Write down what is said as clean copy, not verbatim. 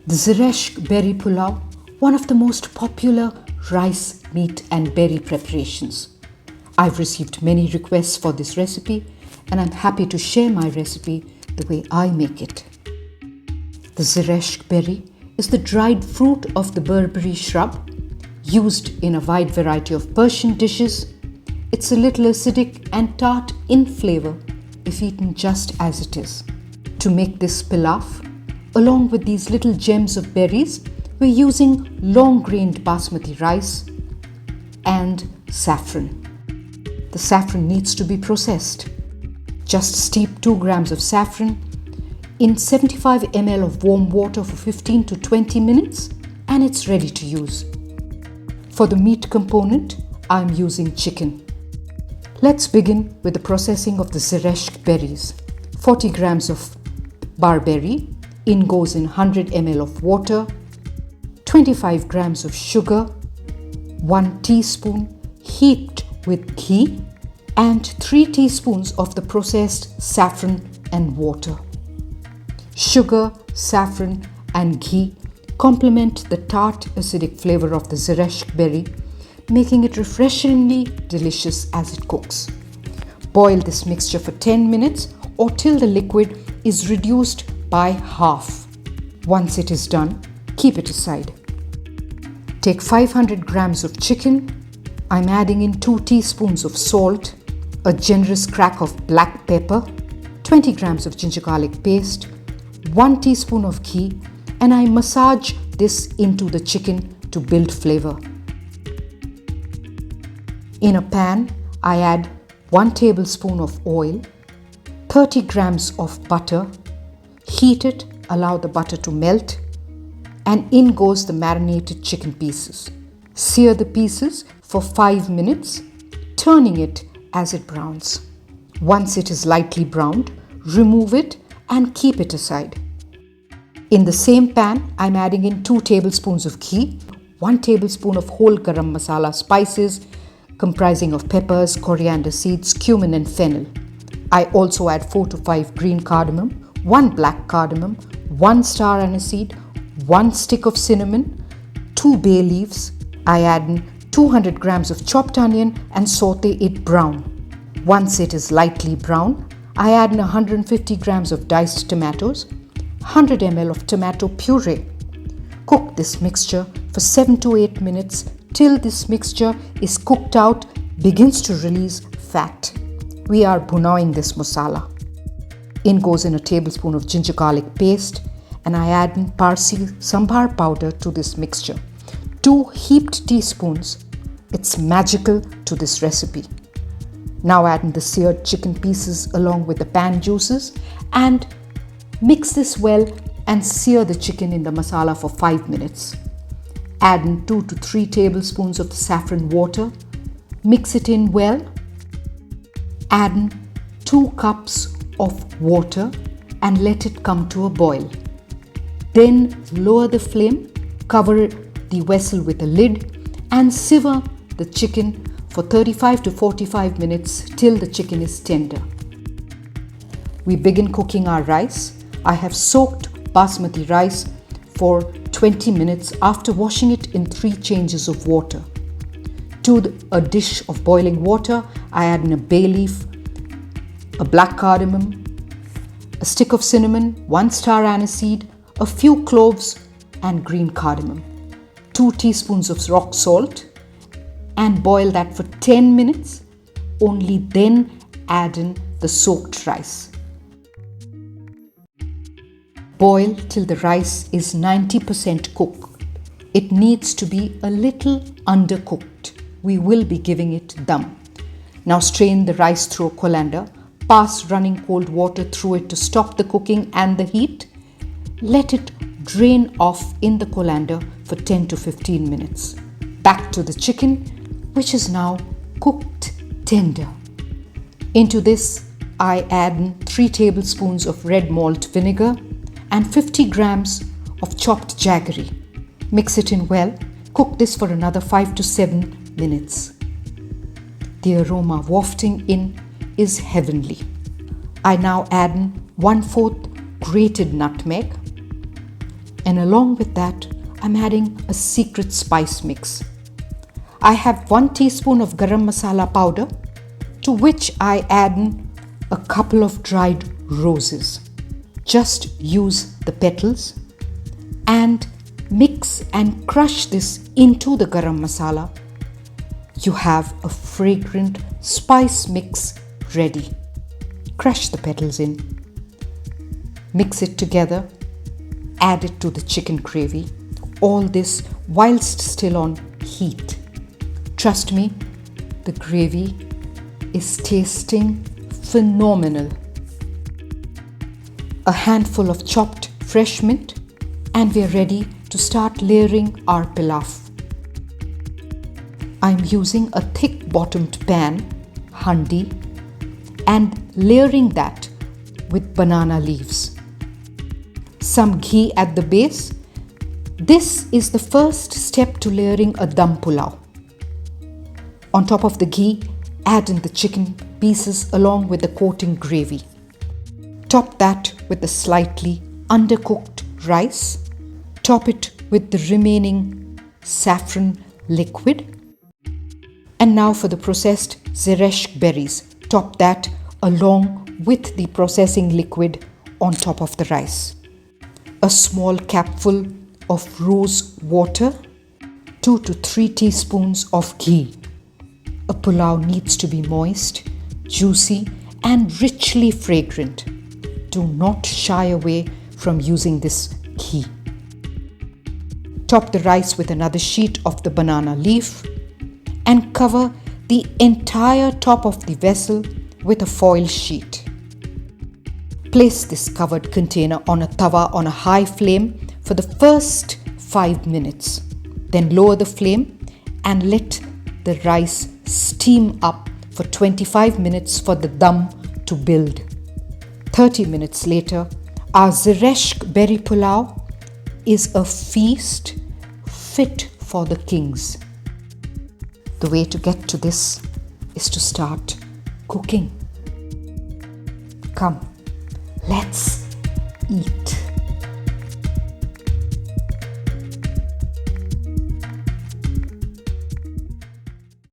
The Zereshk berry pulao, one of the most popular rice, meat and berry preparations. I've received many requests for this recipe and I'm happy to share my recipe the way I make it. The Zereshk berry is the dried fruit of the berberry shrub, used in a wide variety of Persian dishes. It's a little acidic and tart in flavor if eaten just as it is. To make this pilaf, along with these little gems of berries, we're using long-grained basmati rice and saffron. The saffron needs to be processed. Just steep 2 grams of saffron in 75 ml of warm water for 15 to 20 minutes and it's ready to use. For the meat component, I'm using chicken. Let's begin with the processing of the Zereshk berries. 40 grams of barberry. In goes in 100 ml of water, 25 grams of sugar, 1 teaspoon heaped with ghee, and 3 teaspoons of the processed saffron and water. Sugar, saffron, and ghee complement the tart acidic flavor of the Zereshk berry, making it refreshingly delicious as it cooks. Boil this mixture for 10 minutes or till the liquid is reduced by half. Once it is done, keep it aside. Take 500 grams of chicken. I'm adding in 2 teaspoons of salt, a generous crack of black pepper, 20 grams of ginger garlic paste, 1 teaspoon of ghee, and I massage this into the chicken to build flavor. In a pan, I add 1 tablespoon of oil, 30 grams of butter. Heat it, allow the butter to melt, and in goes the marinated chicken pieces. Sear the pieces for 5 minutes, turning it as it browns. Once it is lightly browned, remove it and keep it aside. In the same pan, I'm adding in 2 tablespoons of ghee, 1 tablespoon of whole garam masala spices comprising of peppers, coriander seeds, cumin and fennel. I also add 4 to 5 green cardamom, 1 black cardamom, 1 star aniseed, 1 stick of cinnamon, 2 bay leaves. I add in 200 grams of chopped onion and saute it brown. Once it is lightly brown, I add in 150 grams of diced tomatoes, 100 ml of tomato puree. Cook this mixture for 7 to 8 minutes till this mixture is cooked out, begins to release fat. We are bunawing this masala. In goes in a tablespoon of ginger garlic paste and I add in Parsi sambar powder to this mixture. 2 heaped teaspoons. It's magical to this recipe. Now add in the seared chicken pieces along with the pan juices and mix this well and sear the chicken in the masala for 5 minutes. Add in 2 to 3 tablespoons of the saffron water. Mix it in well. Add in 2 cups of water and let it come to a boil. Then lower the flame, cover the vessel with a lid and simmer the chicken for 35 to 45 minutes till the chicken is tender. We begin cooking our rice. I have soaked basmati rice for 20 minutes after washing it in 3 changes of water. To a dish of boiling water, I add in a bay leaf, a black cardamom, a stick of cinnamon, 1 star aniseed, a few cloves and green cardamom, 2 teaspoons of rock salt and boil that for 10 minutes. Only then add in the soaked rice. Boil till the rice is 90% cooked. It needs to be a little undercooked. We will be giving it dum. Now strain the rice through a colander. Pass running cold water through it to stop the cooking and the heat. Let it drain off in the colander for 10 to 15 minutes. Back to the chicken, which is now cooked tender. Into this, I add in 3 tablespoons of red malt vinegar and 50 grams of chopped jaggery. Mix it in well. Cook this for another 5 to 7 minutes. The aroma wafting in is heavenly. I now add in 1/4 grated nutmeg, And along with that, I'm adding a secret spice mix. I have 1 teaspoon of garam masala powder, to which I add in a couple of dried roses. Just use the petals and mix and crush this into the garam masala. You have a fragrant spice mix ready. Crush the petals in. Mix it together. Add it to the chicken gravy. All this whilst still on heat. Trust me, the gravy is tasting phenomenal. A handful of chopped fresh mint, and we're ready to start layering our pilaf. I'm using a thick bottomed pan, handi, and layering that with banana leaves. Some ghee at the base. This is the first step to layering a dum pulao. On top of the ghee, add in the chicken pieces along with the coating gravy. Top that with the slightly undercooked rice. Top it with the remaining saffron liquid. And now for the processed Zereshk berries. Top that along with the processing liquid on top of the rice. A small capful of rose water. 2 to 3 teaspoons of ghee. A pulao needs to be moist, juicy, and richly fragrant. Do not shy away from using this ghee. Top the rice with another sheet of the banana leaf and cover the entire top of the vessel with a foil sheet. Place this covered container on a tawa on a high flame for the first 5 minutes. Then lower the flame and let the rice steam up for 25 minutes for the dum to build. 30 minutes later, our Zereshk berry pulao is a feast fit for the kings. The way to get to this is to start cooking. Come, let's eat.